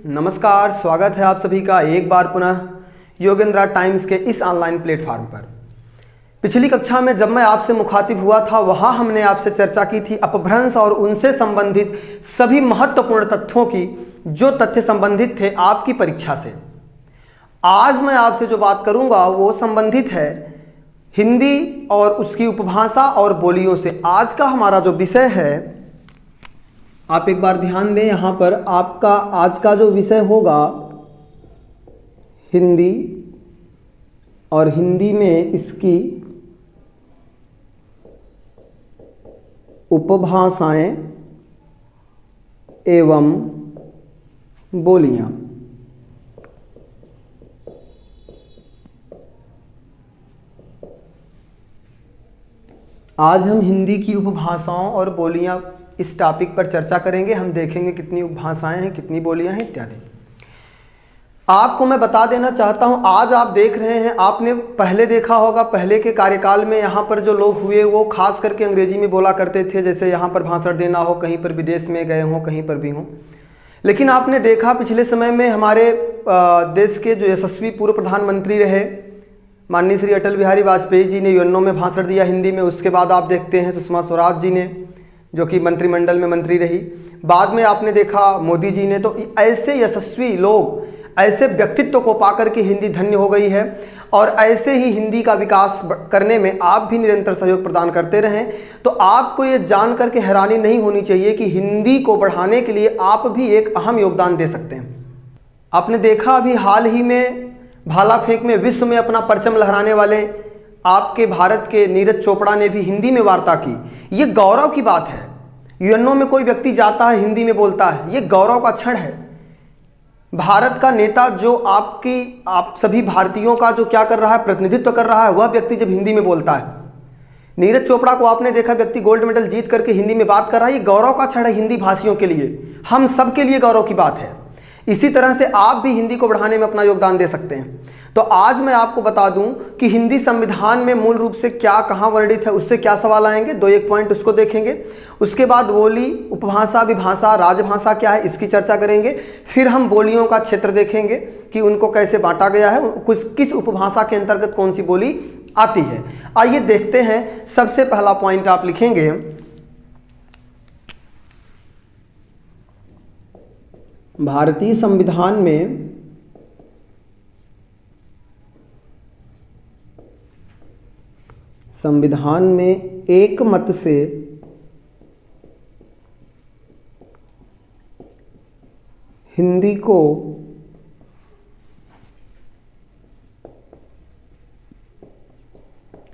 नमस्कार, स्वागत है आप सभी का एक बार पुनः योगेंद्रा टाइम्स के इस ऑनलाइन प्लेटफॉर्म पर। पिछली कक्षा में जब मैं आपसे मुखातिब हुआ था वहां हमने आपसे चर्चा की थी अपभ्रंश और उनसे संबंधित सभी महत्वपूर्ण तथ्यों की, जो तथ्य संबंधित थे आपकी परीक्षा से। आज मैं आपसे जो बात करूंगा वो संबंधित है हिंदी और उसकी उपभाषा और बोलियों से। आज का हमारा जो विषय है, आप एक बार ध्यान दें, यहाँ पर आपका आज का जो विषय होगा हिंदी, और हिंदी में इसकी उपभाषाएं एवं बोलियां। आज हम हिंदी की उपभाषाओं और बोलियां इस टॉपिक पर चर्चा करेंगे। हम देखेंगे कितनी उपभाषाएं हैं, कितनी बोलियां हैं इत्यादि। आपको मैं बता देना चाहता हूं, आज आप देख रहे हैं, आपने पहले देखा होगा, पहले के कार्यकाल में यहाँ पर जो लोग हुए वो खास करके अंग्रेजी में बोला करते थे, जैसे यहाँ पर भाषण देना हो, कहीं पर विदेश में गए हों, कहीं पर भी हों। लेकिन आपने देखा पिछले समय में हमारे देश के जो यशस्वी पूर्व प्रधानमंत्री रहे माननीय श्री अटल बिहारी वाजपेयी जी ने यूएनओ में भाषण दिया हिंदी में। उसके बाद आप देखते हैं सुषमा स्वराज जी ने, जो कि मंत्रिमंडल में मंत्री रही। बाद में आपने देखा मोदी जी ने। तो ऐसे यशस्वी लोग, ऐसे व्यक्तित्व को पाकर के हिंदी धन्य हो गई है, और ऐसे ही हिंदी का विकास करने में आप भी निरंतर सहयोग प्रदान करते रहें। तो आपको ये जान करके हैरानी नहीं होनी चाहिए कि हिंदी को बढ़ाने के लिए आप भी एक अहम योगदान दे सकते हैं। आपने देखा अभी हाल ही में भाला फेंक में विश्व में अपना परचम लहराने वाले आपके भारत के नीरज चोपड़ा ने भी हिंदी में वार्ता की। ये गौरव की बात है। यूएनओ में कोई व्यक्ति जाता है, हिंदी में बोलता है, ये गौरव का क्षण है। भारत का नेता जो आप सभी भारतीयों का जो क्या कर रहा है, प्रतिनिधित्व कर रहा है, वह व्यक्ति जब हिंदी में बोलता है। नीरज चोपड़ा को आपने देखा, व्यक्ति गोल्ड मेडल जीत करके हिंदी में बात कर रहा है। ये गौरव का क्षण है हिंदी भाषियों के लिए, हम सब के लिए गौरव की बात है। इसी तरह से आप भी हिंदी को बढ़ाने में अपना योगदान दे सकते हैं। तो आज मैं आपको बता दूं कि हिंदी संविधान में मूल रूप से क्या कहाँ वर्णित है, उससे क्या सवाल आएंगे, दो एक पॉइंट उसको देखेंगे। उसके बाद बोली, उपभाषा, विभाषा, राजभाषा क्या है, इसकी चर्चा करेंगे। फिर हम बोलियों का क्षेत्र देखेंगे कि उनको कैसे बांटा गया है, किस उपभाषा के अंतर्गत कौन सी बोली आती है। आइए देखते हैं। सबसे पहला पॉइंट आप लिखेंगे, भारतीय संविधान में एक मत से हिंदी को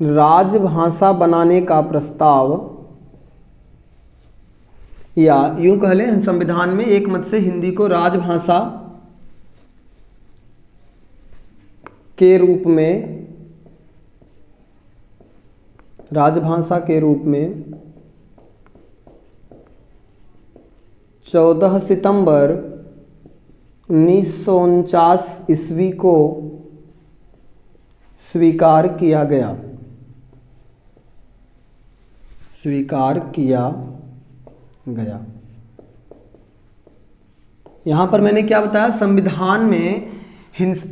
राजभाषा बनाने का प्रस्ताव, या यूं कह लें, संविधान में एक मत से हिंदी को राजभाषा के रूप में 14 सितंबर 1949 ईस्वी को स्वीकार किया गया। यहां पर मैंने क्या बताया, संविधान में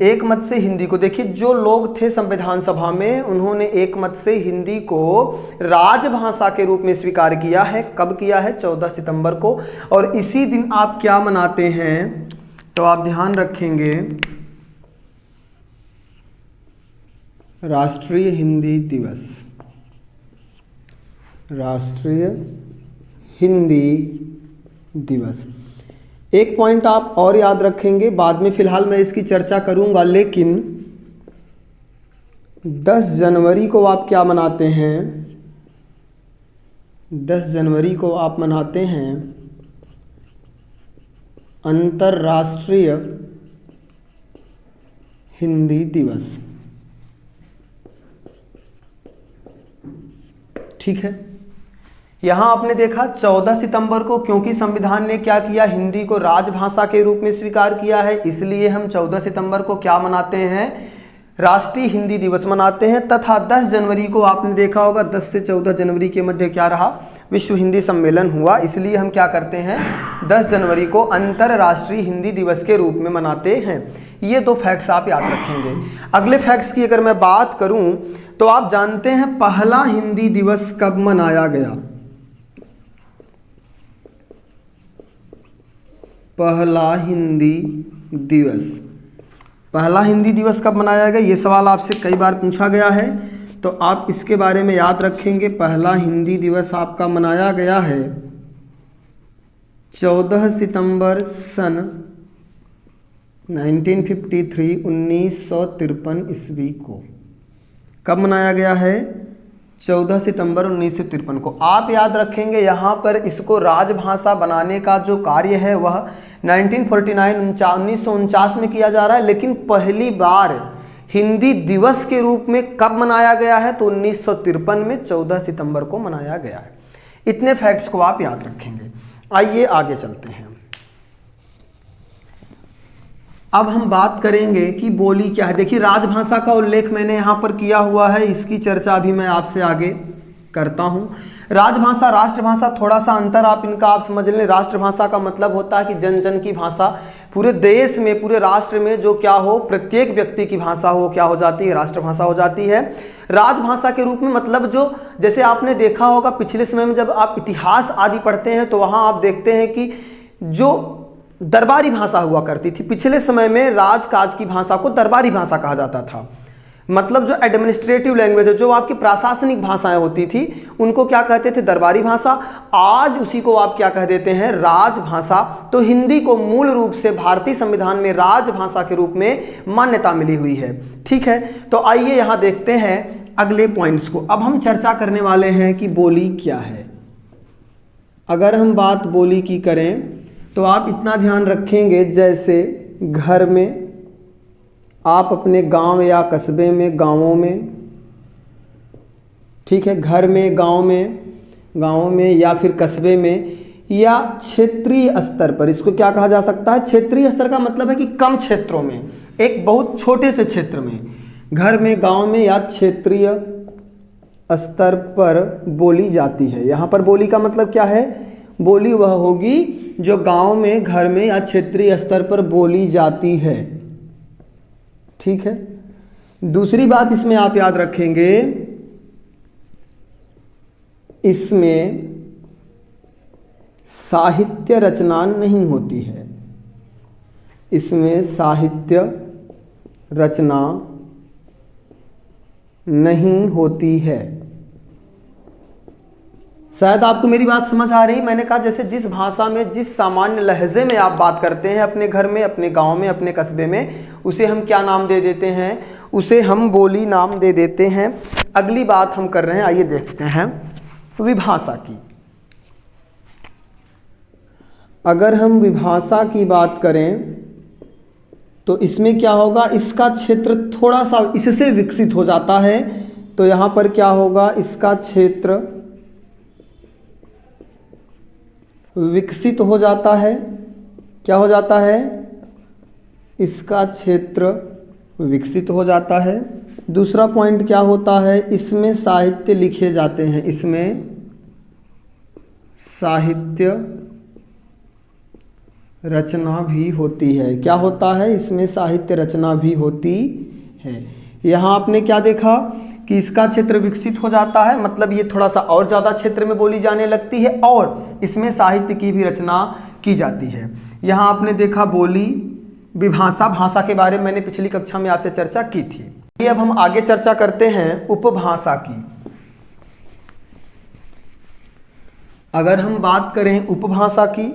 एक मत से हिंदी को, देखिए जो लोग थे संविधान सभा में, उन्होंने एक मत से हिंदी को राजभाषा के रूप में स्वीकार किया है। कब किया है? 14 सितंबर को। और इसी दिन आप क्या मनाते हैं, तो आप ध्यान रखेंगे, राष्ट्रीय हिंदी दिवस। राष्ट्रीय हिंदी दिवस। एक पॉइंट आप और याद रखेंगे, बाद में फिलहाल मैं इसकी चर्चा करूंगा, लेकिन 10 जनवरी को आप क्या मनाते हैं? 10 जनवरी को आप मनाते हैं अंतर्राष्ट्रीय हिंदी दिवस। ठीक है। यहाँ आपने देखा 14 सितंबर को, क्योंकि संविधान ने क्या किया, हिंदी को राजभाषा के रूप में स्वीकार किया है, इसलिए हम 14 सितंबर को क्या मनाते हैं, राष्ट्रीय हिंदी दिवस मनाते हैं। तथा 10 जनवरी को आपने देखा होगा, 10 से 14 जनवरी के मध्य क्या रहा, विश्व हिंदी सम्मेलन हुआ, इसलिए हम क्या करते हैं 10 जनवरी को अंतर्राष्ट्रीय हिंदी दिवस के रूप में मनाते हैं। ये 2 फैक्ट्स आप याद रखेंगे। अगले फैक्ट्स की अगर मैं बात करूं तो आप जानते हैं पहला हिंदी दिवस कब मनाया गया? पहला हिंदी दिवस कब मनाया गया? ये सवाल आपसे कई बार पूछा गया है, तो आप इसके बारे में याद रखेंगे। पहला हिंदी दिवस आपका मनाया गया है 14 सितंबर सन 1953 ईस्वी को। कब मनाया गया है? 14 सितंबर 1953 को। आप याद रखेंगे यहाँ पर इसको राजभाषा बनाने का जो कार्य है वह 1949 में किया जा रहा है, लेकिन पहली बार हिंदी दिवस के रूप में कब मनाया गया है? तो 1953 में 14 सितंबर को मनाया गया है। इतने फैक्ट्स को आप याद रखेंगे। आइए आगे चलते हैं। अब हम बात करेंगे कि बोली क्या है। देखिए राजभाषा का उल्लेख मैंने यहाँ पर किया हुआ है, इसकी चर्चा भी मैं आपसे आगे करता हूँ। राजभाषा, राष्ट्रभाषा, थोड़ा सा अंतर आप इनका आप समझ लें। राष्ट्रभाषा का मतलब होता है कि जन जन की भाषा, पूरे देश में, पूरे राष्ट्र में जो क्या हो, प्रत्येक व्यक्ति की भाषा हो, क्या हो जाती है? राष्ट्रभाषा हो जाती है। राजभाषा के रूप में मतलब जो, जैसे आपने देखा होगा पिछले समय में जब आप इतिहास आदि पढ़ते हैं तो वहाँ आप देखते हैं कि जो दरबारी भाषा हुआ करती थी, पिछले समय में राजकाज की भाषा को दरबारी भाषा कहा जाता था। मतलब जो एडमिनिस्ट्रेटिव लैंग्वेज है, जो आपकी प्रशासनिक भाषाएं होती थी, उनको क्या कहते थे? दरबारी भाषा। आज उसी को आप क्या कह देते हैं? राजभाषा। तो हिंदी को मूल रूप से भारतीय संविधान में राजभाषा के रूप में मान्यता मिली हुई है। ठीक है, तो आइए यहाँ देखते हैं अगले पॉइंट्स को। अब हम चर्चा करने वाले हैं कि बोली क्या है। अगर हम बात बोली की करें तो आप इतना ध्यान रखेंगे, जैसे घर में आप अपने गांव या कस्बे में, गांवों में, ठीक है, घर में, गांव में या फिर कस्बे में या क्षेत्रीय स्तर पर, इसको क्या कहा जा सकता है? क्षेत्रीय स्तर का मतलब है कि कम क्षेत्रों में, एक बहुत छोटे से क्षेत्र में, घर में, गांव में या क्षेत्रीय स्तर पर बोली जाती है। यहाँ पर बोली का मतलब क्या है? बोली वह होगी जो गांव में, घर में या क्षेत्रीय स्तर पर बोली जाती है। ठीक है, दूसरी बात इसमें आप याद रखेंगे, इसमें साहित्य रचना नहीं होती है। इसमें साहित्य रचना नहीं होती है। शायद आपको मेरी बात समझ आ रही। मैंने कहा जैसे जिस भाषा में, जिस सामान्य लहजे में आप बात करते हैं अपने घर में, अपने गांव में, अपने कस्बे में, उसे हम क्या नाम दे देते हैं? उसे हम बोली नाम दे देते हैं। अगली बात हम कर रहे हैं, आइए देखते हैं विभाषा की। अगर हम विभाषा की बात करें तो इसमें क्या होगा? इसका क्षेत्र थोड़ा सा इससे विकसित हो जाता है। तो यहाँ पर क्या होगा? इसका क्षेत्र विकसित हो जाता है। क्या हो जाता है? इसका क्षेत्र विकसित हो जाता है। दूसरा पॉइंट क्या होता है? इसमें साहित्य लिखे जाते हैं। इसमें साहित्य रचना भी होती है। क्या होता है? इसमें साहित्य रचना भी होती है। यहाँ आपने क्या देखा कि इसका क्षेत्र विकसित हो जाता है, मतलब ये थोड़ा सा और ज़्यादा क्षेत्र में बोली जाने लगती है और इसमें साहित्य की भी रचना की जाती है। यहाँ आपने देखा बोली, विभाषा, भाषा के बारे में मैंने पिछली कक्षा में आपसे चर्चा की थी। अब हम आगे चर्चा करते हैं उपभाषा की। अगर हम बात करें उपभाषा की,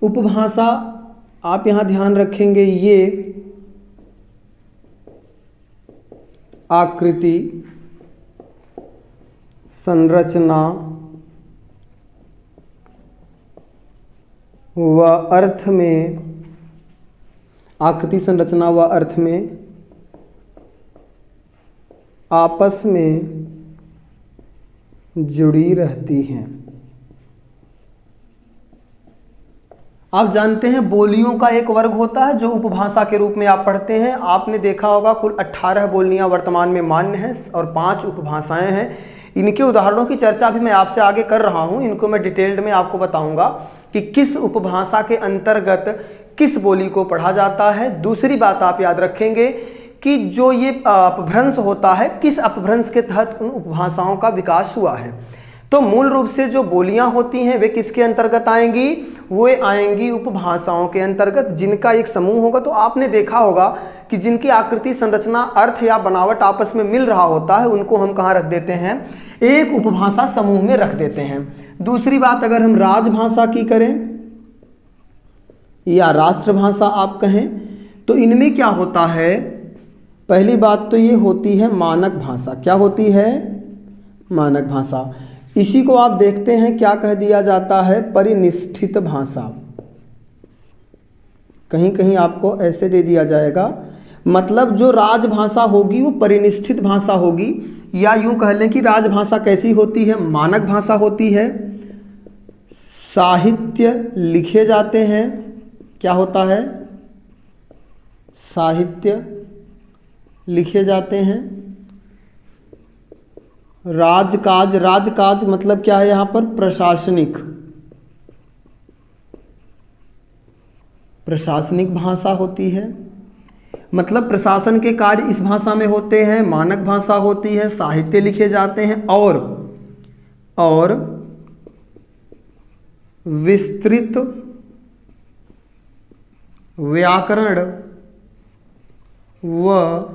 उपभाषा आप यहां ध्यान रखेंगे, ये आकृति, संरचना व अर्थ में, आकृति, संरचना व अर्थ में आपस में जुड़ी रहती हैं। आप जानते हैं बोलियों का एक वर्ग होता है जो उपभाषा के रूप में आप पढ़ते हैं। आपने देखा होगा कुल 18 बोलियां वर्तमान में मान्य हैं और 5 उपभाषाएं हैं। इनके उदाहरणों की चर्चा भी मैं आपसे आगे कर रहा हूं। इनको मैं डिटेल्ड में आपको बताऊंगा कि किस उपभाषा के अंतर्गत किस बोली को पढ़ा जाता है। दूसरी बात आप याद रखेंगे कि जो ये अपभ्रंश होता है, किस अपभ्रंश के तहत उन उपभाषाओं का विकास हुआ है। तो मूल रूप से जो बोलियां होती हैं वे किसके अंतर्गत आएंगी, वे आएंगी उपभाषाओं के अंतर्गत, जिनका एक समूह होगा। तो आपने देखा होगा कि जिनकी आकृति, संरचना, अर्थ या बनावट आपस में मिल रहा होता है, उनको हम कहाँ रख देते हैं, एक उपभाषा समूह में रख देते हैं। दूसरी बात, अगर हम राजभाषा की करें या राष्ट्रभाषा आप कहें, तो इनमें क्या होता है, पहली बात तो ये होती है मानक भाषा। क्या होती है, मानक भाषा। इसी को आप देखते हैं क्या कह दिया जाता है, परिनिष्ठित भाषा। कहीं कहीं आपको ऐसे दे दिया जाएगा, मतलब जो राजभाषा होगी वो परिनिष्ठित भाषा होगी, या यूं कह लें कि राजभाषा कैसी होती है, मानक भाषा होती है। साहित्य लिखे जाते हैं, क्या होता है, साहित्य लिखे जाते हैं। राजकाज, राजकाज मतलब क्या है यहाँ पर, प्रशासनिक, प्रशासनिक भाषा होती है। मतलब प्रशासन के कार्य इस भाषा में होते हैं, मानक भाषा होती है, साहित्य लिखे जाते हैं और विस्तृत व्याकरण व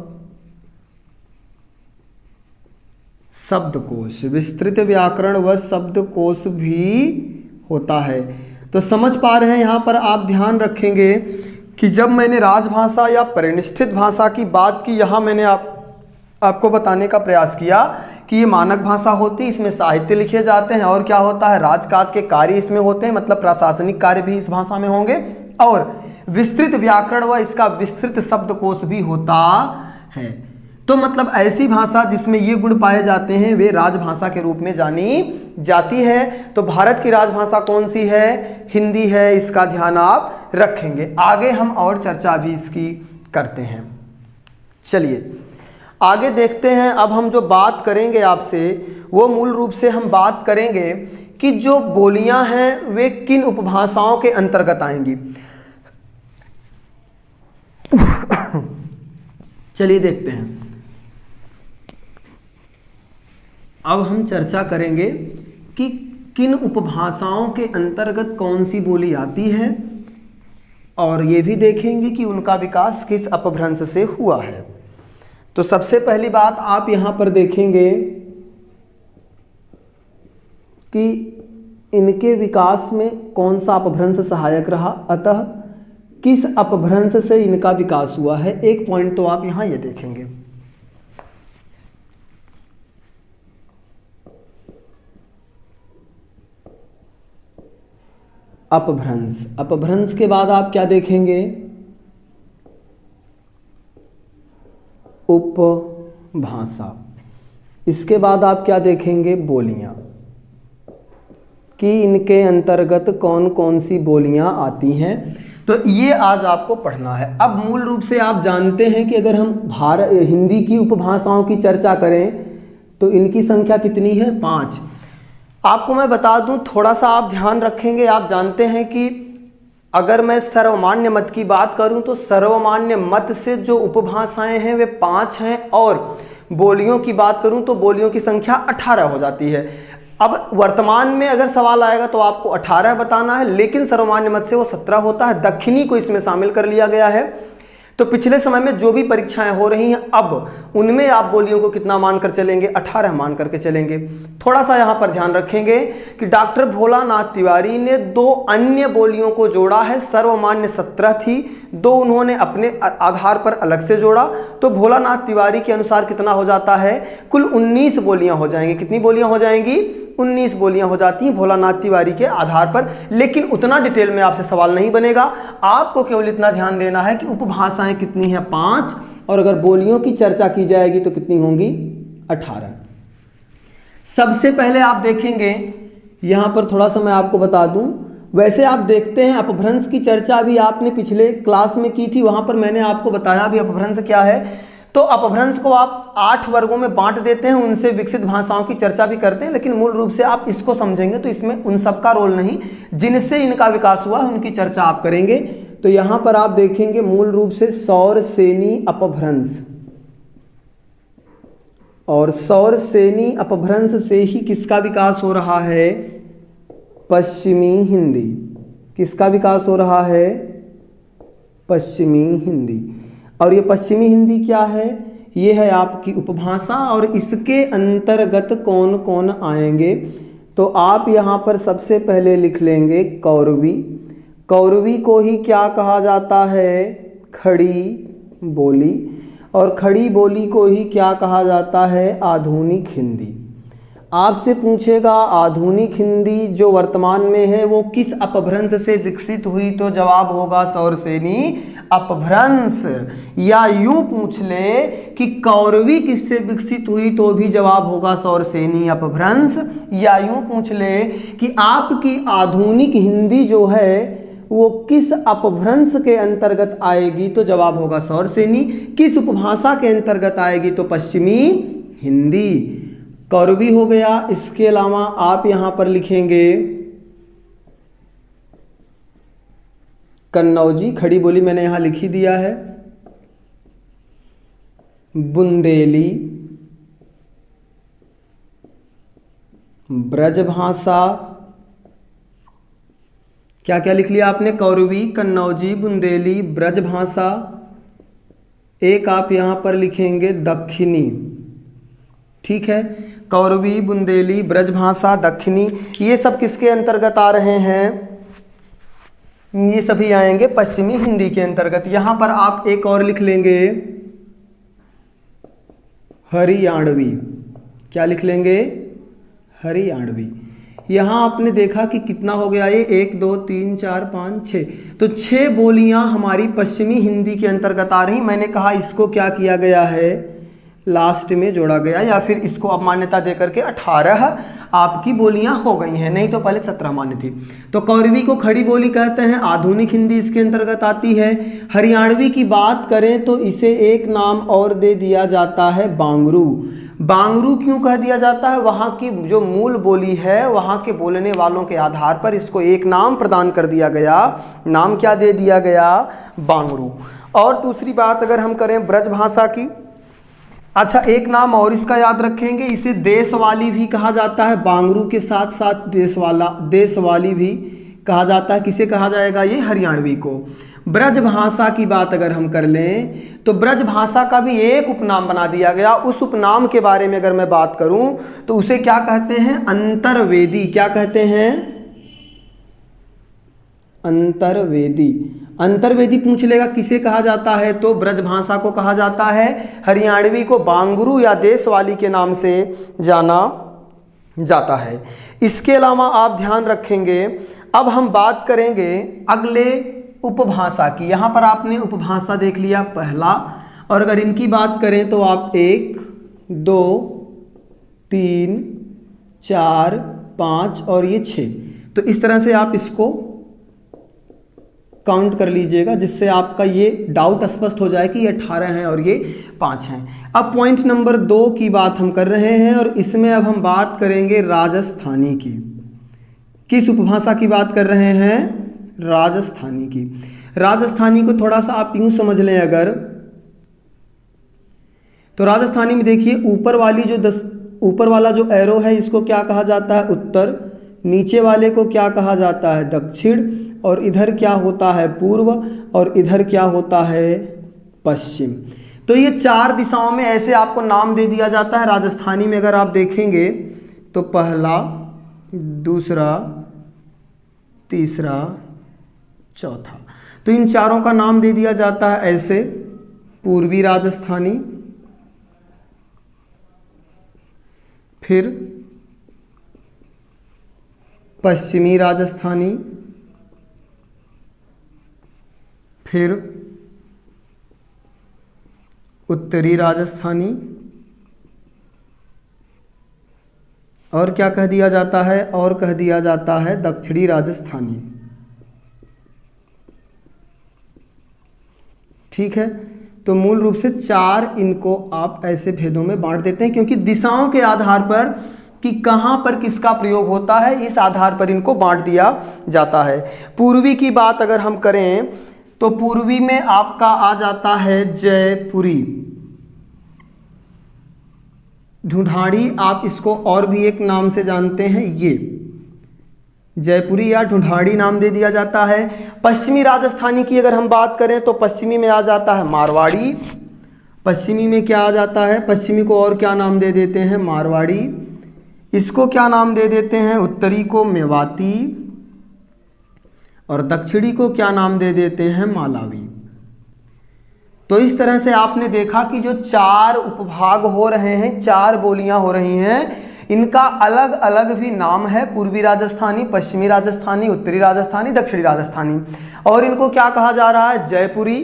शब्दकोश, विस्तृत व्याकरण व शब्दकोश भी होता है। तो समझ पा रहे हैं, यहाँ पर आप ध्यान रखेंगे कि जब मैंने राजभाषा या परिनिष्ठित भाषा की बात की, यहाँ मैंने आपको बताने का प्रयास किया कि ये मानक भाषा होती है, इसमें साहित्य लिखे जाते हैं और क्या होता है, राजकाज के कार्य इसमें होते हैं, मतलब प्रशासनिक कार्य भी इस भाषा में होंगे, और विस्तृत व्याकरण व इसका विस्तृत शब्दकोश भी होता है। तो मतलब ऐसी भाषा जिसमें ये गुण पाए जाते हैं वे राजभाषा के रूप में जानी जाती है। तो भारत की राजभाषा कौन सी है, हिंदी है, इसका ध्यान आप रखेंगे। आगे हम और चर्चा भी इसकी करते हैं। चलिए आगे देखते हैं। अब हम जो बात करेंगे आपसे वो मूल रूप से हम बात करेंगे कि जो बोलियां हैं वे किन उपभाषाओं के अंतर्गत आएंगी। चलिए देखते हैं। अब हम चर्चा करेंगे कि किन उपभाषाओं के अंतर्गत कौन सी बोली आती है, और ये भी देखेंगे कि उनका विकास किस अपभ्रंश से हुआ है। तो सबसे पहली बात आप यहाँ पर देखेंगे कि इनके विकास में कौन सा अपभ्रंश सहायक रहा, अतः किस अपभ्रंश से इनका विकास हुआ है। एक पॉइंट तो आप यहाँ ये देखेंगे। अपभ्रंश, अपभ्रंश के बाद आप क्या देखेंगे, उपभाषा। इसके बाद आप क्या देखेंगे, बोलियां, कि इनके अंतर्गत कौन कौन सी बोलियां आती हैं। तो ये आज आपको पढ़ना है। अब मूल रूप से आप जानते हैं कि अगर हम हिंदी की उपभाषाओं की चर्चा करें तो इनकी संख्या कितनी है, 5। आपको मैं बता दूं, थोड़ा सा आप ध्यान रखेंगे। आप जानते हैं कि अगर मैं सर्वमान्य मत की बात करूं तो सर्वमान्य मत से जो उपभाषाएं हैं वे 5 हैं, और बोलियों की बात करूं तो बोलियों की संख्या 18 हो जाती है। अब वर्तमान में अगर सवाल आएगा तो आपको 18 बताना है, लेकिन सर्वमान्य मत से वो 17 होता है। दक्षिणी को इसमें शामिल कर लिया गया है। तो पिछले समय में जो भी परीक्षाएं हो रही हैं अब उनमें आप बोलियों को कितना मानकर चलेंगे, 18 मान करके चलेंगे। थोड़ा सा यहाँ पर ध्यान रखेंगे कि डॉक्टर भोलानाथ तिवारी ने 2 अन्य बोलियों को जोड़ा है। सर्वमान्य 17 थी, 2 उन्होंने अपने आधार पर अलग से जोड़ा। तो भोलानाथ तिवारी के अनुसार कितना हो जाता है, कुल 19 बोलियां हो जाएंगी। कितनी बोलियां हो जाएंगी, 19 बोलियां हो जाती हैं भोलानाथ तिवारी के आधार पर। लेकिन उतना डिटेल में आपसे सवाल नहीं बनेगा, आपको केवल इतना ध्यान देना है कि उपभाषाएं कितनी हैं, 5, और अगर बोलियों की चर्चा की जाएगी तो कितनी होंगी, 18। सबसे पहले आप देखेंगे, यहां पर थोड़ा सा मैं आपको बता दूं, वैसे आप देखते हैं अपभ्रंश की चर्चा भी आपने पिछले क्लास में की थी, वहाँ पर मैंने आपको बताया भी अपभ्रंश क्या है। तो अपभ्रंश को आप 8 वर्गों में बांट देते हैं, उनसे विकसित भाषाओं की चर्चा भी करते हैं, लेकिन मूल रूप से आप इसको समझेंगे तो इसमें उन सब का रोल नहीं, जिनसे इनका विकास हुआ उनकी चर्चा आप करेंगे। तो यहाँ पर आप देखेंगे मूल रूप से सौर सेनी अपभ्रंश, और सौर सेनी अपभ्रंश से ही किसका विकास हो रहा है? पश्चिमी हिंदी। किसका विकास हो रहा है? पश्चिमी हिंदी। और ये पश्चिमी हिंदी क्या है? ये है आपकी उपभाषा, और इसके अंतर्गत कौन कौन आएंगे? तो आप यहाँ पर सबसे पहले लिख लेंगे कौरवी। कौरवी को ही क्या कहा जाता है? खड़ी बोली। और खड़ी बोली को ही क्या कहा जाता है? आधुनिक हिंदी। आपसे पूछेगा आधुनिक हिंदी जो वर्तमान में है वो किस अपभ्रंश से विकसित हुई? तो जवाब होगा सौरसेनी अपभ्रंश। या यूं पूछ ले कि कौरवी किससे विकसित हुई? तो भी जवाब होगा सौरसेनी अपभ्रंश। या यूं पूछ ले कि आपकी आधुनिक हिंदी जो है वो किस अपभ्रंश के अंतर्गत आएगी? तो जवाब होगा सौरसेनी। किस उपभाषा के अंतर्गत आएगी? तो पश्चिमी हिंदी। कौरवी हो गया। इसके अलावा आप यहां पर लिखेंगे कन्नौजी, खड़ी बोली मैंने यहां लिख ही दिया है। बुंदेली, ब्रजभाषा, क्या क्या लिख लिया आपने? कौरवी, कन्नौजी, बुंदेली, ब्रजभाषा। एक आप यहां पर लिखेंगे दक्षिणी। ठीक है, कौरवी, बुंदेली, ब्रजभाषा, दक्षिणी, ये सब किसके अंतर्गत आ रहे हैं? ये सभी आएंगे पश्चिमी हिंदी के अंतर्गत। यहां पर आप एक और लिख लेंगे हरियाणवी। क्या लिख लेंगे? हरियाणवी। यहां आपने देखा कि कितना हो गया ये? 1 2 3 4 5 6। तो 6 बोलियां हमारी पश्चिमी हिंदी के अंतर्गत आ रही। मैंने कहा इसको क्या किया गया है? लास्ट में जोड़ा गया, या फिर इसको अब मान्यता देकर के 18 आपकी बोलियां हो गई हैं, नहीं तो पहले 17 मान्य थी। तो कौरवी को खड़ी बोली कहते हैं, आधुनिक हिंदी इसके अंतर्गत आती है। हरियाणवी की बात करें तो इसे एक नाम और दे दिया जाता है बांगरू। बांगरू क्यों कह दिया जाता है? वहाँ की जो मूल बोली है वहाँ के बोलने वालों के आधार पर इसको एक नाम प्रदान कर दिया गया। नाम क्या दे दिया गया? बांगरू। और दूसरी बात अगर हम करें ब्रजभाषा की, अच्छा एक नाम और इसका याद रखेंगे, इसे देशवाली भी कहा जाता है। बांगरू के साथ साथ देशवाली भी कहा जाता है। किसे कहा जाएगा? ये हरियाणवी को। ब्रजभाषा की बात अगर हम कर लें तो ब्रजभाषा का भी एक उपनाम बना दिया गया। उस उपनाम के बारे में अगर मैं बात करूं तो उसे क्या कहते हैं? अंतर्वेदी। क्या कहते हैं? अंतर्वेदी। अंतर्वेदी पूछ लेगा किसे कहा जाता है? तो ब्रजभाषा को कहा जाता है। हरियाणवी को बांगरू या देशवाली के नाम से जाना जाता है। इसके अलावा आप ध्यान रखेंगे, अब हम बात करेंगे अगले उपभाषा की। यहाँ पर आपने उपभाषा देख लिया पहला, और अगर इनकी बात करें तो आप 1 2 3 4 5 और ये 6। तो इस तरह से आप इसको काउंट कर लीजिएगा, जिससे आपका ये डाउट स्पष्ट हो जाए कि ये 18 हैं और ये 5 हैं। अब पॉइंट नंबर 2 की बात हम कर रहे हैं, और इसमें अब हम बात करेंगे राजस्थानी की। किस उपभाषा की बात कर रहे हैं? राजस्थानी की। राजस्थानी को थोड़ा सा आप यूं समझ लें अगर, तो राजस्थानी में देखिए ऊपर वाला जो एरो है इसको क्या कहा जाता है? उत्तर। नीचे वाले को क्या कहा जाता है? दक्षिण। और इधर क्या होता है? पूर्व। और इधर क्या होता है? पश्चिम। तो ये 4 दिशाओं में ऐसे आपको नाम दे दिया जाता है। राजस्थानी में अगर आप देखेंगे तो पहला, दूसरा, तीसरा, चौथा, तो इन चारों का नाम दे दिया जाता है ऐसे। पूर्वी राजस्थानी, फिर पश्चिमी राजस्थानी, फिर उत्तरी राजस्थानी, और क्या कह दिया जाता है? और कह दिया जाता है दक्षिणी राजस्थानी। ठीक है, तो मूल रूप से 4 इनको आप ऐसे भेदों में बांट देते हैं, क्योंकि दिशाओं के आधार पर कि कहाँ पर किसका प्रयोग होता है, इस आधार पर इनको बांट दिया जाता है। पूर्वी की बात अगर हम करें तो पूर्वी में आपका आ जाता है जयपुरी। ढूंढाड़ी आप इसको और भी एक नाम से जानते हैं, ये जयपुरी या ढूंढाड़ी नाम दे दिया जाता है। पश्चिमी राजस्थानी की अगर हम बात करें तो पश्चिमी में आ जाता है मारवाड़ी। पश्चिमी में क्या आ जाता है, पश्चिमी को और क्या नाम दे देते हैं, मारवाड़ी। इसको क्या नाम दे देते हैं, उत्तरी को मेवाती, और दक्षिणी को क्या नाम दे देते हैं, मालावी। तो इस तरह से आपने देखा कि जो 4 उपभाग हो रहे हैं, 4 बोलियां हो रही हैं, इनका अलग अलग भी नाम है, पूर्वी राजस्थानी, पश्चिमी राजस्थानी, उत्तरी राजस्थानी, दक्षिणी राजस्थानी। और इनको क्या कहा जा रहा है, जयपुरी,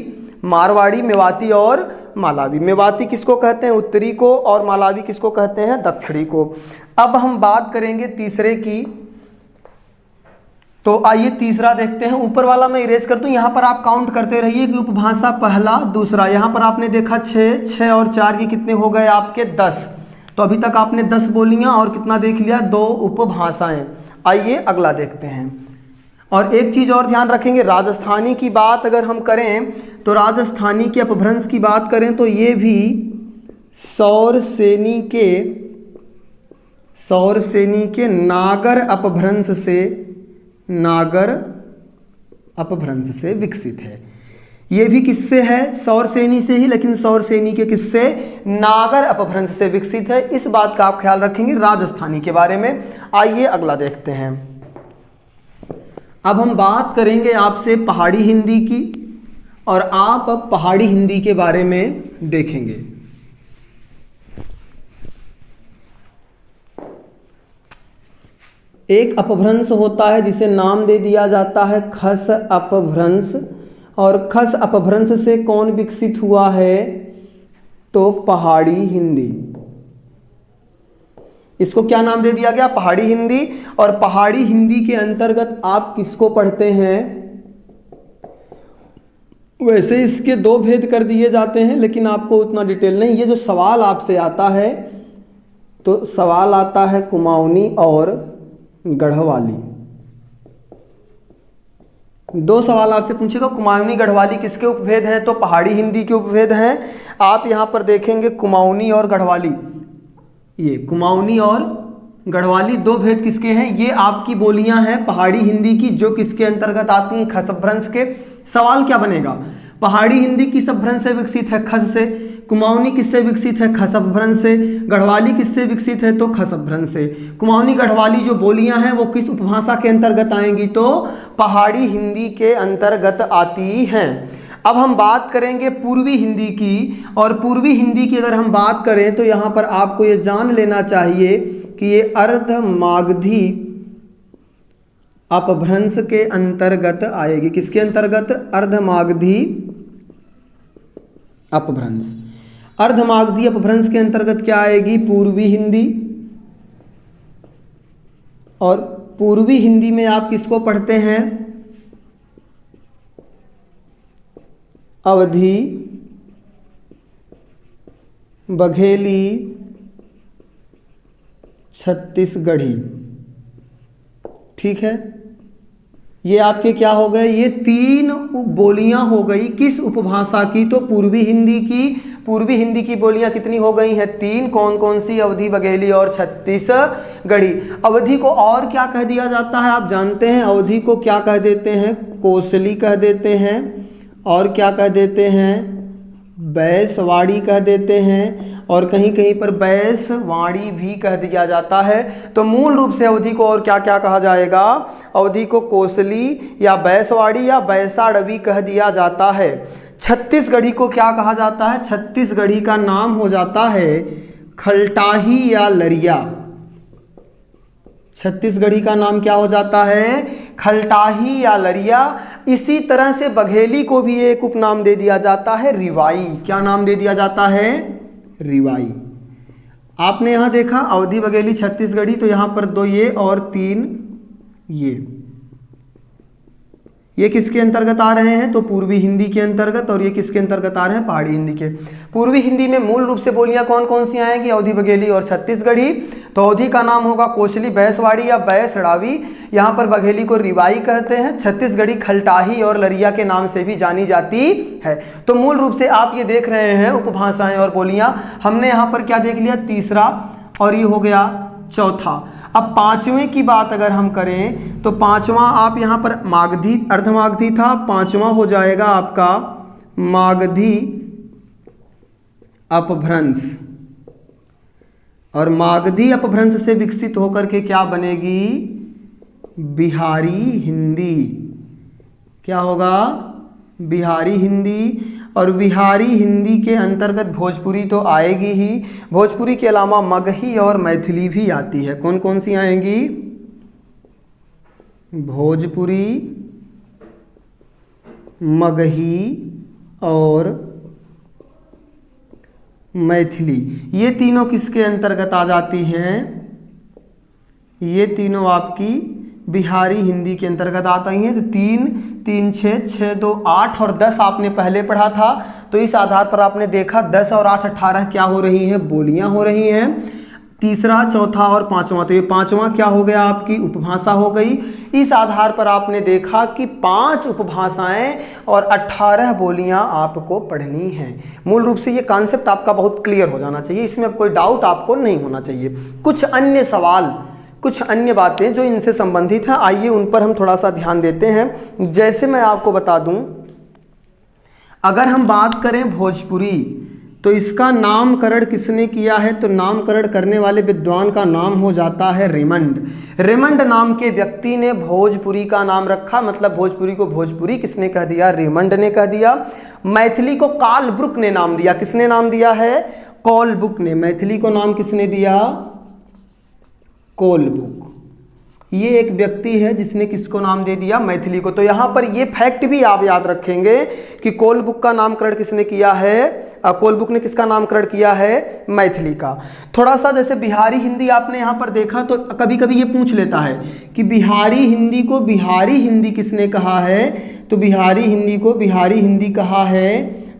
मारवाड़ी, मेवाती और मालावी। मेवाती किसको कहते हैं, उत्तरी को, और मालावी किसको कहते हैं, दक्षिणी को। अब हम बात करेंगे तीसरे की, तो आइए तीसरा देखते हैं। ऊपर वाला मैं इरेज कर दूं, यहाँ पर आप काउंट करते रहिए कि उपभाषा पहला दूसरा, यहाँ पर आपने देखा 6 और 4 के कितने हो गए आपके 10। तो अभी तक आपने 10 बोलियां और कितना देख लिया, 2 उपभाषाएं। आइए अगला देखते हैं। और एक चीज और ध्यान रखेंगे, राजस्थानी की बात अगर हम करें तो राजस्थानी के अपभ्रंश की बात करें तो ये भी सौर सेनी के नागर अपभ्रंश से विकसित है। ये भी किससे है, सौर सेनी से ही, लेकिन सौर सेनी के किससे, नागर अपभ्रंश से विकसित है। इस बात का आप ख्याल रखेंगे राजस्थानी के बारे में। आइए अगला देखते हैं। अब हम बात करेंगे आपसे पहाड़ी हिंदी की, और आप अब पहाड़ी हिंदी के बारे में देखेंगे। एक अपभ्रंश होता है जिसे नाम दे दिया जाता है खस अपभ्रंश। और खस अपभ्रंश से कौन विकसित हुआ है, तो पहाड़ी हिंदी। इसको क्या नाम दे दिया गया, पहाड़ी हिंदी। और पहाड़ी हिंदी के अंतर्गत आप किसको पढ़ते हैं, वैसे इसके 2 भेद कर दिए जाते हैं, लेकिन आपको उतना डिटेल नहीं। ये जो सवाल आपसे आता है, तो सवाल आता है कुमाऊनी और गढ़वाली। 2 सवाल आपसे पूछेगा, कुमाऊनी गढ़वाली किसके उपभेद हैं, तो पहाड़ी हिंदी के उपभेद हैं। आप यहां पर देखेंगे कुमाऊनी और गढ़वाली, ये कुमाऊनी और गढ़वाली 2 भेद किसके हैं, ये आपकी बोलियां हैं पहाड़ी हिंदी की, जो किसके अंतर्गत आती हैं, खस अपभ्रंश के। सवाल क्या बनेगा, पहाड़ी हिंदी किस अपभ्रंश से विकसित है, खस से। कुमाऊनी किससे विकसित है, खस अपभ्रंश से। गढ़वाली किससे विकसित है, तो खस अपभ्रंश से। कुमाऊनी गढ़वाली जो बोलियां हैं वो किस उपभाषा के अंतर्गत आएंगी, तो पहाड़ी हिंदी के अंतर्गत आती हैं। अब हम बात करेंगे पूर्वी हिंदी की, और पूर्वी हिंदी की अगर हम बात करें तो यहाँ पर आपको ये जान लेना चाहिए कि ये अर्धमागधी अपभ्रंश के अंतर्गत आएगी। किसके अंतर्गत, अर्धमागधी अपभ्रंश। अर्धमागधी अपभ्रंश के अंतर्गत क्या आएगी, पूर्वी हिंदी। और पूर्वी हिंदी में आप किसको पढ़ते हैं, अवधी, बघेली, छत्तीसगढ़ी। ठीक है, ये आपके क्या हो गए, ये 3 बोलियां हो गई किस उपभाषा की, तो पूर्वी हिंदी की। पूर्वी हिंदी की बोलियां कितनी हो गई हैं, 3। कौन कौन सी, अवधी, बघेली और छत्तीसगढ़ी। अवधी को और क्या कह दिया जाता है, आप जानते हैं, अवधी को क्या कह देते हैं, कोसली कह देते हैं, और क्या कह देते हैं, बैसवाड़ी कह देते हैं, और कहीं कहीं पर बैसवाड़ी भी कह दिया जाता है। तो मूल रूप से अवधी को और क्या क्या कहा जाएगा, अवधी को कोसली या बैसवाड़ी या बैसाड़वी कह दिया जाता है। छत्तीसगढ़ी को क्या कहा जाता है, छत्तीसगढ़ी का नाम हो जाता है खलटाही या लरिया। छत्तीसगढ़ी का नाम क्या हो जाता है, खलटाही या लरिया। इसी तरह से बघेली को भी एक उपनाम दे दिया जाता है रिवाई। क्या नाम दे दिया जाता है, रिवाई। आपने यहां देखा अवधी, बघेली, छत्तीसगढ़ी, तो यहां पर 2 ये और 3 ये, ये किसके अंतर्गत आ रहे हैं? तो पूर्वी हिंदी के अंतर्गत। और ये किसके अंतर्गत आ रहे हैं? पहाड़ी हिंदी के। पूर्वी हिंदी में मूल रूप से बोलियां कौन कौन सी आएंगी? अवधी, बघेली और छत्तीसगढ़ी। तो अवधी का नाम होगा कोसली बैसवाड़ी या बैसड़ावी, यहाँ पर बघेली को रिवाई कहते हैं, छत्तीसगढ़ी खलटाही और लरिया के नाम से भी जानी जाती है। तो मूल रूप से आप ये देख रहे हैं उपभाषाएं और बोलियां। हमने यहाँ पर क्या देख लिया? तीसरा, और ये हो गया चौथा। अब पांचवें की बात अगर हम करें तो पांचवा आप यहाँ पर मागधी, अर्धमागधी था, पांचवा हो जाएगा आपका मागधी अपभ्रंश। और मागधी अपभ्रंश से विकसित होकर के क्या बनेगी? बिहारी हिंदी। क्या होगा? बिहारी हिंदी। और बिहारी हिंदी के अंतर्गत भोजपुरी तो आएगी ही, भोजपुरी के अलावा मगही और मैथिली भी आती है। कौन कौन सी आएंगी? भोजपुरी, मगही और मैथिली। ये तीनों किसके अंतर्गत आ जाती हैं? ये तीनों आपकी बिहारी हिंदी के अंतर्गत आती हैं। तो 3, 3, 6, 6, 2, 8 और 10 आपने पहले पढ़ा था। तो इस आधार पर आपने देखा 10 और 8 18 क्या हो रही हैं? बोलियां हो रही हैं। तीसरा, चौथा और पांचवा, तो ये पांचवा क्या हो गया? आपकी उपभाषा हो गई। इस आधार पर आपने देखा कि 5 उपभाषाएं और 18 बोलियां आपको पढ़नी हैं। मूल रूप से ये कॉन्सेप्ट आपका बहुत क्लियर हो जाना चाहिए, इसमें कोई डाउट आपको नहीं होना चाहिए। कुछ अन्य सवाल, कुछ अन्य बातें जो इनसे संबंधित हैं, आइए उन पर हम थोड़ा सा ध्यान देते हैं। जैसे मैं आपको बता दूं, अगर हम बात करें भोजपुरी, तो इसका नामकरण किसने किया है? तो नामकरण करने वाले विद्वान का नाम हो जाता है रेमंड। रेमंड नाम के व्यक्ति ने भोजपुरी का नाम रखा, मतलब भोजपुरी को भोजपुरी किसने कह दिया? रेमंड ने कह दिया। मैथिली को कालब्रुक ने नाम दिया। किसने नाम दिया है? कॉलबुक ने। मैथिली को नाम किसने दिया? कोलबुक। ये एक व्यक्ति है जिसने किसको नाम दे दिया? मैथिली को। तो यहाँ पर ये फैक्ट भी आप याद रखेंगे कि कोलबुक का नामकरण किसने किया है? कोलबुक ने किसका नामकरण किया है? मैथिली का। थोड़ा सा जैसे बिहारी हिंदी आपने यहाँ पर देखा, तो कभी कभी ये पूछ लेता है कि बिहारी हिंदी को बिहारी हिंदी किसने कहा है? तो बिहारी हिंदी को बिहारी हिंदी कहा है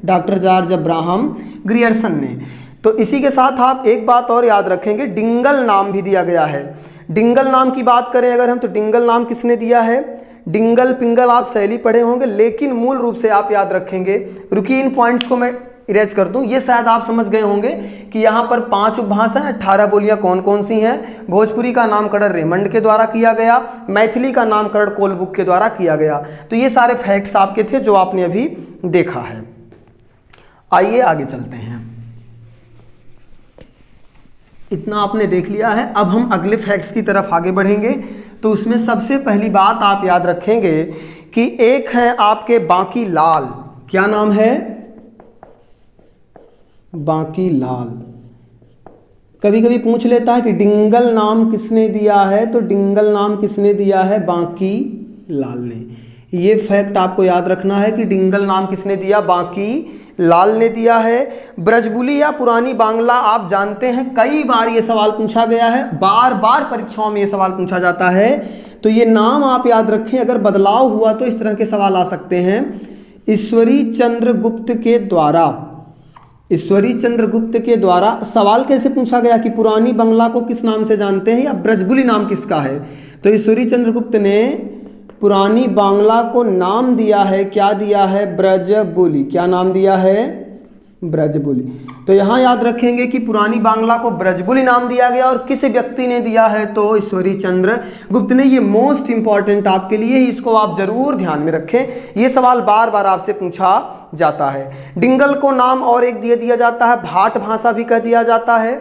डॉक्टर जॉर्ज अब्राहम ग्रियर्सन ने। तो इसी के साथ आप एक बात और याद रखेंगे, डिंगल नाम भी दिया गया है। डिंगल नाम की बात करें अगर हम, तो डिंगल नाम किसने दिया है? डिंगल पिंगल आप शैली पढ़े होंगे, लेकिन मूल रूप से आप याद रखेंगे। रुकिए, इन पॉइंट्स को मैं इरेज कर दूं। ये शायद आप समझ गए होंगे कि यहाँ पर 5 उपभाषाएं, 18 बोलियां कौन कौन सी हैं। भोजपुरी का नामकरण रेमंड के द्वारा किया गया, मैथिली का नामकरण कोलबुक के द्वारा किया गया। तो ये सारे फैक्ट्स आपके थे जो आपने अभी देखा है। आइए आगे चलते हैं। इतना आपने देख लिया है, अब हम अगले फैक्ट्स की तरफ आगे बढ़ेंगे। तो उसमें सबसे पहली बात आप याद रखेंगे कि एक है आपके बांकी लाल। क्या नाम है? बांकी लाल। कभी कभी पूछ लेता है कि डिंगल नाम किसने दिया है? तो डिंगल नाम किसने दिया है? बांकी लाल ने। ये फैक्ट आपको याद रखना है कि डिंगल नाम किसने दिया? बांकी लाल ने दिया है। ब्रजबुली या पुरानी बांग्ला, आप जानते हैं कई बार ये सवाल पूछा गया है, बार बार परीक्षाओं में ये सवाल पूछा जाता है। तो ये नाम आप याद रखें, अगर बदलाव हुआ तो इस तरह के सवाल आ सकते हैं। ईश्वरी चंद्र गुप्त के द्वारा, ईश्वरी चंद्र गुप्त के द्वारा सवाल कैसे पूछा गया कि पुरानी बांग्ला को किस नाम से जानते हैं, या ब्रजबुली नाम किसका है? तो ईश्वरी चंद्र गुप्त ने पुरानी बांग्ला को नाम दिया है, क्या दिया है? ब्रजबुली। क्या नाम दिया है? ब्रजबुली। तो यहाँ याद रखेंगे कि पुरानी बांग्ला को ब्रजबुली नाम दिया गया, और किस व्यक्ति ने दिया है? तो ईश्वरी चंद्र गुप्त ने। ये मोस्ट इंपॉर्टेंट आपके लिए, इसको आप जरूर ध्यान में रखें, ये सवाल बार बार आपसे पूछा जाता है। डिंगल को नाम और एक दे दिया जाता है, भाट भाषा भी कह दिया जाता है।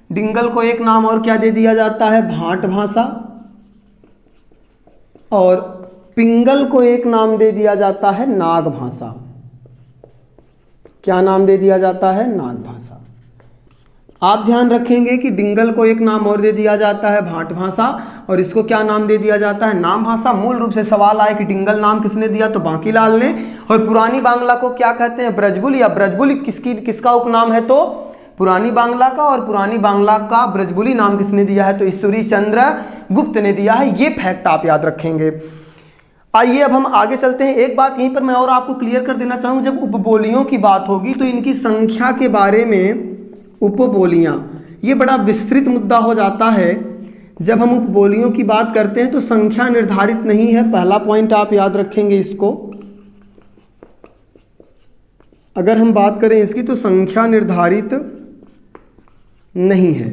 डिंगल को एक नाम और क्या दे दिया जाता है? भाट भाषा। और पिंगल को एक नाम दे दिया जाता है नाग भाषा। क्या नाम दे दिया जाता है? नाग भाषा। आप ध्यान रखेंगे कि डिंगल को एक नाम और दे दिया जाता है भाट भाषा, और इसको क्या नाम दे दिया जाता है? नाम भाषा। मूल रूप से सवाल आए कि डिंगल नाम किसने दिया? तो बांकी लाल ने। और पुरानी बांग्ला को क्या कहते हैं? ब्रजबुली। या ब्रजबुली किसका उपनाम है? तो पुरानी बांग्ला का। और पुरानी बांग्ला का ब्रजबुली नाम किसने दिया है? तो ईश्वरी चंद्र गुप्त ने दिया है। ये फैक्ट आप याद रखेंगे। आइए अब हम आगे चलते हैं। एक बात यहीं पर मैं और आपको क्लियर कर देना चाहूँगा, जब उपबोलियों की बात होगी तो इनकी संख्या के बारे में, उपबोलियाँ ये बड़ा विस्तृत मुद्दा हो जाता है। जब हम उपबोलियों की बात करते हैं तो संख्या निर्धारित नहीं है, पहला पॉइंट आप याद रखेंगे इसको। अगर हम बात करें इसकी तो संख्या निर्धारित नहीं है।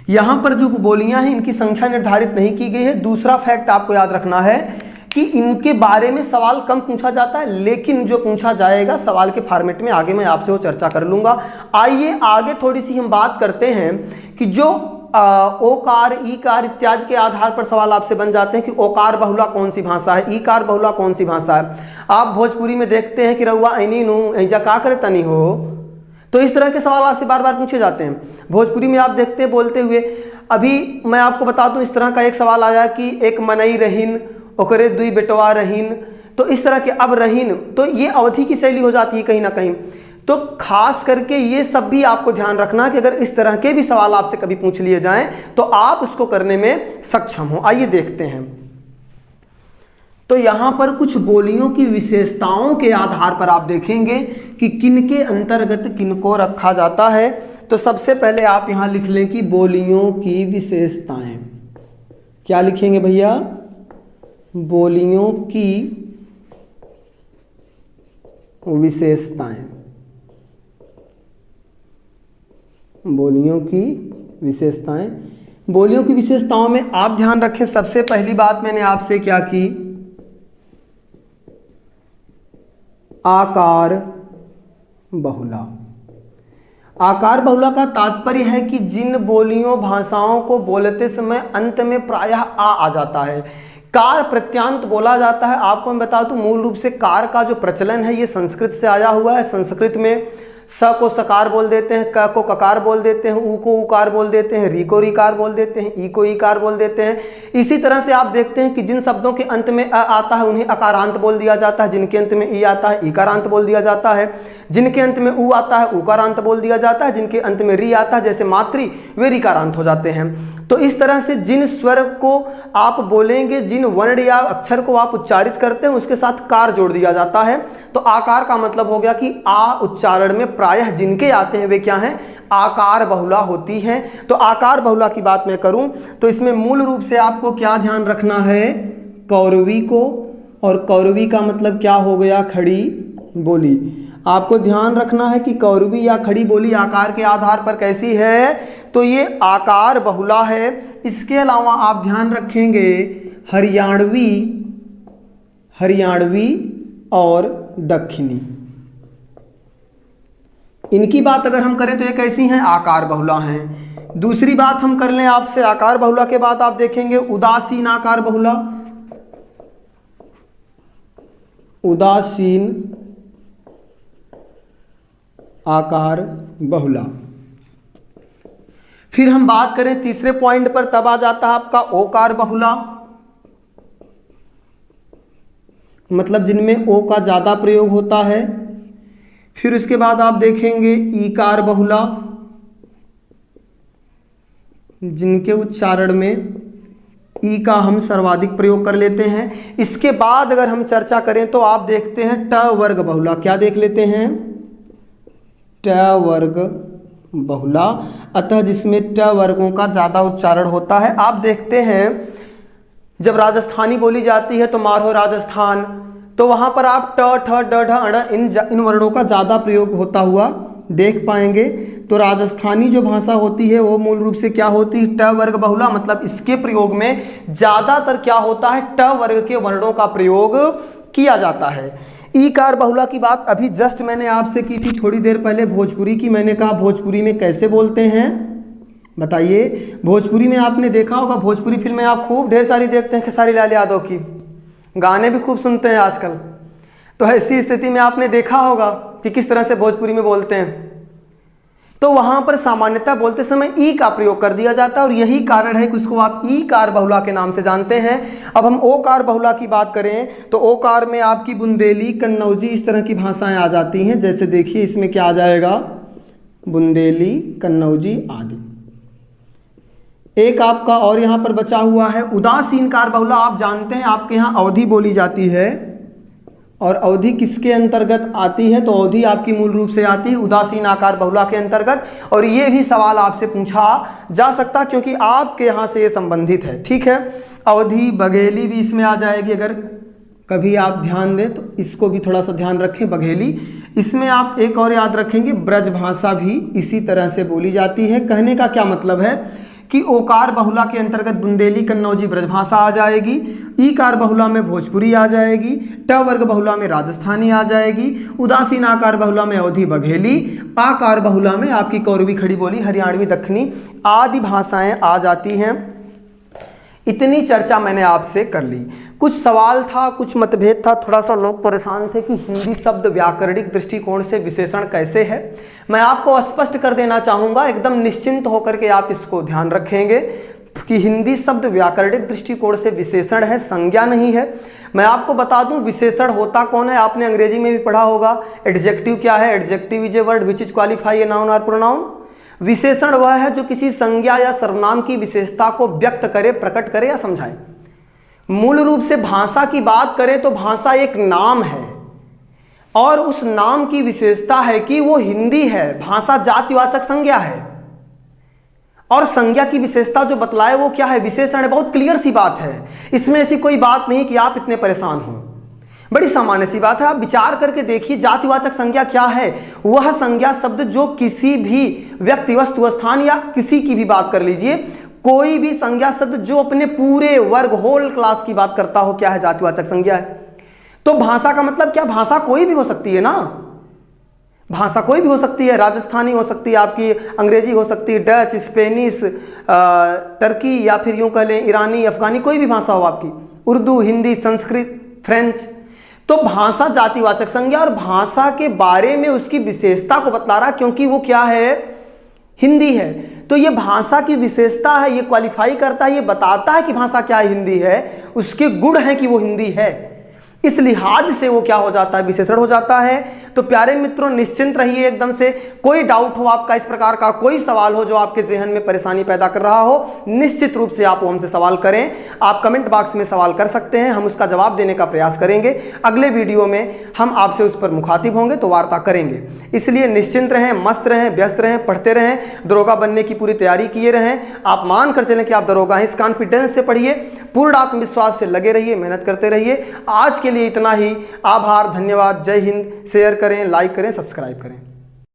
यहाँ पर जो उपबोलियाँ हैं इनकी संख्या निर्धारित नहीं की गई है। दूसरा फैक्ट आपको याद रखना है कि इनके बारे में सवाल कम पूछा जाता है, लेकिन जो पूछा जाएगा सवाल के फॉर्मेट में आगे मैं आपसे वो चर्चा कर लूँगा। आइए आगे थोड़ी सी हम बात करते हैं कि जो ओकार, ईकार इत्यादि के आधार पर सवाल आपसे बन जाते हैं कि ओकार बहुला कौन सी भाषा है, ईकार बहुला कौन सी भाषा है। आप भोजपुरी में देखते हैं कि रउआ ऐनी नू ऐजा का करे तनी हो, तो इस तरह के सवाल आपसे बार बार पूछे जाते हैं। भोजपुरी में आप देखते हैं बोलते हुए, अभी मैं आपको बता दूं इस तरह का एक सवाल आया कि एक मनई रहीन ओकरे दुई बेटवा रहीन, तो इस तरह के अब रहीन, तो ये अवधि की शैली हो जाती है कहीं ना कहीं। तो खास करके ये सब भी आपको ध्यान रखना कि अगर इस तरह के भी सवाल आपसे कभी पूछ लिए जाएं तो आप उसको करने में सक्षम हो। आइए देखते हैं। तो यहां पर कुछ बोलियों की विशेषताओं के आधार पर आप देखेंगे कि किनके अंतर्गत किनको रखा जाता है। तो सबसे पहले आप यहां लिख लें कि बोलियों की विशेषताएं। क्या लिखेंगे भैया? बोलियों की विशेषताएं। बोलियों की विशेषताएं। बोलियों की विशेषताओं में आप ध्यान रखें, सबसे पहली बात मैंने आपसे क्या की, आकार बहुला। आकार बहुला का तात्पर्य है कि जिन बोलियों भाषाओं को बोलते समय अंत में प्रायः आ जाता है। कार प्रत्यांत बोला जाता है। आपको मैं बता दूं मूल रूप से कार का जो प्रचलन है ये संस्कृत से आया हुआ है। संस्कृत में स को सकार बोल देते हैं, क को ककार बोल देते हैं, ऊ को उकार बोल देते हैं, री को रीकार बोल देते हैं, ई को ईकार बोल देते हैं। इसी तरह से आप देखते हैं कि जिन शब्दों के अंत में अ आता है उन्हें अकारांत बोल दिया जाता है, जिनके अंत में ई आता है ईकारांत बोल दिया जाता है, जिनके अंत में ऊ आता है उकारांत बोल दिया जाता है, जिनके अंत में री आता है जैसे मातृ वे रीकारांत हो जाते हैं। तो इस तरह से जिन स्वर को आप बोलेंगे, जिन वर्ण या अक्षर को आप उच्चारित करते हैं उसके साथ कार जोड़ दिया जाता है। तो आकार का मतलब हो गया कि आ उच्चारण में प्रायः जिनके आते हैं वे क्या हैं? आकार बहुला होती हैं। तो आकार बहुला की बात मैं करूं तो इसमें मूल रूप से आपको क्या ध्यान रखना है? कौरवी को, और कौरवी का मतलब क्या हो गया? खड़ी बोली। आपको ध्यान रखना है कि कौरवी या खड़ी बोली आकार के आधार पर कैसी है? तो ये आकार बहुला है। इसके अलावा आप ध्यान रखेंगे हरियाणवी, हरियाणवी और दक्षिणी, इनकी बात अगर हम करें तो ये कैसी हैं? आकार बहुला हैं। दूसरी बात हम कर लें आपसे, आकार बहुला के बाद आप देखेंगे उदासीन आकार बहुला, उदासीन आकार बहुला। फिर हम बात करें तीसरे पॉइंट पर, तब आ जाता है आपका ओकार बहुला, मतलब जिनमें ओ का ज्यादा प्रयोग होता है। फिर उसके बाद आप देखेंगे ईकार बहुला, जिनके उच्चारण में ई का हम सर्वाधिक प्रयोग कर लेते हैं। इसके बाद अगर हम चर्चा करें तो आप देखते हैं ट वर्ग बहुला। क्या देख लेते हैं? ट वर्ग बहुला, अतः जिसमें ट वर्गों का ज्यादा उच्चारण होता है। आप देखते हैं जब राजस्थानी बोली जाती है तो मारो राजस्थान, तो वहां पर आप ट ठ ड ढ अण इन वर्णों का ज्यादा प्रयोग होता हुआ देख पाएंगे। तो राजस्थानी जो भाषा होती है वो मूल रूप से क्या होती है? ट वर्ग बहुला, मतलब इसके प्रयोग में ज्यादातर क्या होता है? ट वर्ग के वर्णों का प्रयोग किया जाता है। ईकार बहुला की बात अभी जस्ट मैंने आपसे की थी थोड़ी देर पहले भोजपुरी की। मैंने कहा भोजपुरी में कैसे बोलते हैं बताइए? भोजपुरी में आपने देखा होगा, भोजपुरी फिल्में आप खूब ढेर सारी देखते हैं, खेसारी लाल यादव की, गाने भी खूब सुनते हैं आजकल। तो ऐसी स्थिति में आपने देखा होगा कि किस तरह से भोजपुरी में बोलते हैं। तो वहां पर सामान्यतः बोलते समय ई का प्रयोग कर दिया जाता है और यही कारण है कि उसको आप ईकार बहुला के नाम से जानते हैं। अब हम ओकार बहुला की बात करें तो ओकार में आपकी बुंदेली, कन्नौजी इस तरह की भाषाएं आ जाती हैं। जैसे देखिए इसमें क्या आ जाएगा? बुंदेली, कन्नौजी आदि। एक आपका और यहाँ पर बचा हुआ है उदासीन कार बहुला। आप जानते हैं आपके यहाँ अवधि बोली जाती है, और अवधि किसके अंतर्गत आती है? तो अवधि आपकी मूल रूप से आती है उदासीन आकार बहुला के अंतर्गत। और ये भी सवाल आपसे पूछा जा सकता क्योंकि आपके यहाँ से ये संबंधित है। ठीक है, अवधि बघेली भी इसमें आ जाएगी। अगर कभी आप ध्यान दें तो इसको भी थोड़ा सा ध्यान रखें, बघेली। इसमें आप एक और याद रखेंगे, ब्रज भाषा भी इसी तरह से बोली जाती है। कहने का क्या मतलब है कि ओकार बहुला के अंतर्गत बुंदेली, कन्नौजी, ब्रजभाषा आ जाएगी। ईकार बहुला में भोजपुरी आ जाएगी। ट वर्ग बहुला में राजस्थानी आ जाएगी। उदासीन आकार बहुला में अवधि, बघेली। आकार बहुला में आपकी कौरवी, खड़ी बोली, हरियाणवी, दक्खनी आदि भाषाएं आ जाती हैं। इतनी चर्चा मैंने आपसे कर ली। कुछ सवाल था, कुछ मतभेद था, थोड़ा सा लोग परेशान थे कि हिंदी शब्द व्याकरणिक दृष्टिकोण से विशेषण कैसे है। मैं आपको स्पष्ट कर देना चाहूँगा, एकदम निश्चिंत होकर के आप इसको ध्यान रखेंगे कि हिंदी शब्द व्याकरणिक दृष्टिकोण से विशेषण है, संज्ञा नहीं है। मैं आपको बता दूं विशेषण होता कौन है, आपने अंग्रेजी में भी पढ़ा होगा। एडजेक्टिव क्या है? Adjective is a word which is qualify a noun और प्रोनाउन। विशेषण वह है जो किसी संज्ञा या सर्वनाम की विशेषता को व्यक्त करे, प्रकट करे या समझाए। मूल रूप से भाषा की बात करें तो भाषा एक नाम है और उस नाम की विशेषता है कि वो हिंदी है। भाषा जातिवाचक संज्ञा है और संज्ञा की विशेषता जो बतलाए वो क्या है? विशेषण है। बहुत क्लियर सी बात है, इसमें ऐसी कोई बात नहीं कि आप इतने परेशान हो। बड़ी सामान्य सी बात है। आप विचार करके देखिए, जातिवाचक संज्ञा क्या है? वह संज्ञा शब्द जो किसी भी व्यक्ति, वस्तु, स्थान या किसी की भी बात कर लीजिए, कोई भी संज्ञा शब्द जो अपने पूरे वर्ग, होल क्लास की बात करता हो, क्या है? जातिवाचक संज्ञा है। तो भाषा का मतलब क्या? भाषा कोई भी हो सकती है ना, भाषा कोई भी हो सकती है। राजस्थानी हो सकती है, आपकी अंग्रेजी हो सकती है, डच, स्पेनिश, टर्की, या फिर यूं कह लें ईरानी, अफगानी, कोई भी भाषा हो आपकी, उर्दू, हिंदी, संस्कृत, फ्रेंच। तो भाषा जातिवाचक संज्ञा और भाषा के बारे में उसकी विशेषता को बतला रहा, क्योंकि वो क्या है? हिंदी है। तो ये भाषा की विशेषता है, ये क्वालिफाई करता है, ये बताता है कि भाषा क्या है, हिंदी है। उसके गुण है कि वो हिंदी है। इस लिहाज से वो क्या हो जाता है? विशेषण हो जाता है। तो प्यारे मित्रों, निश्चिंत रहिए एकदम से। कोई डाउट हो आपका, इस प्रकार का कोई सवाल हो जो आपके जहन में परेशानी पैदा कर रहा हो, निश्चित रूप से आप वो हमसे सवाल करें। आप कमेंट बॉक्स में सवाल कर सकते हैं, हम उसका जवाब देने का प्रयास करेंगे। अगले वीडियो में हम आपसे उस पर मुखातिब होंगे तो वार्ता करेंगे। इसलिए निश्चिंत रहें, मस्त रहें, व्यस्त रहें, पढ़ते रहें, दरोगा बनने की पूरी तैयारी किए रहें। आप मान कर चलें कि आप दरोगा हैं, इस कॉन्फिडेंस से पढ़िए, पूर्ण आत्मविश्वास से लगे रहिए, मेहनत करते रहिए। आज के लिए इतना ही। आभार, धन्यवाद, जय हिंद। शेयर करें, लाइक करें, सब्सक्राइब करें।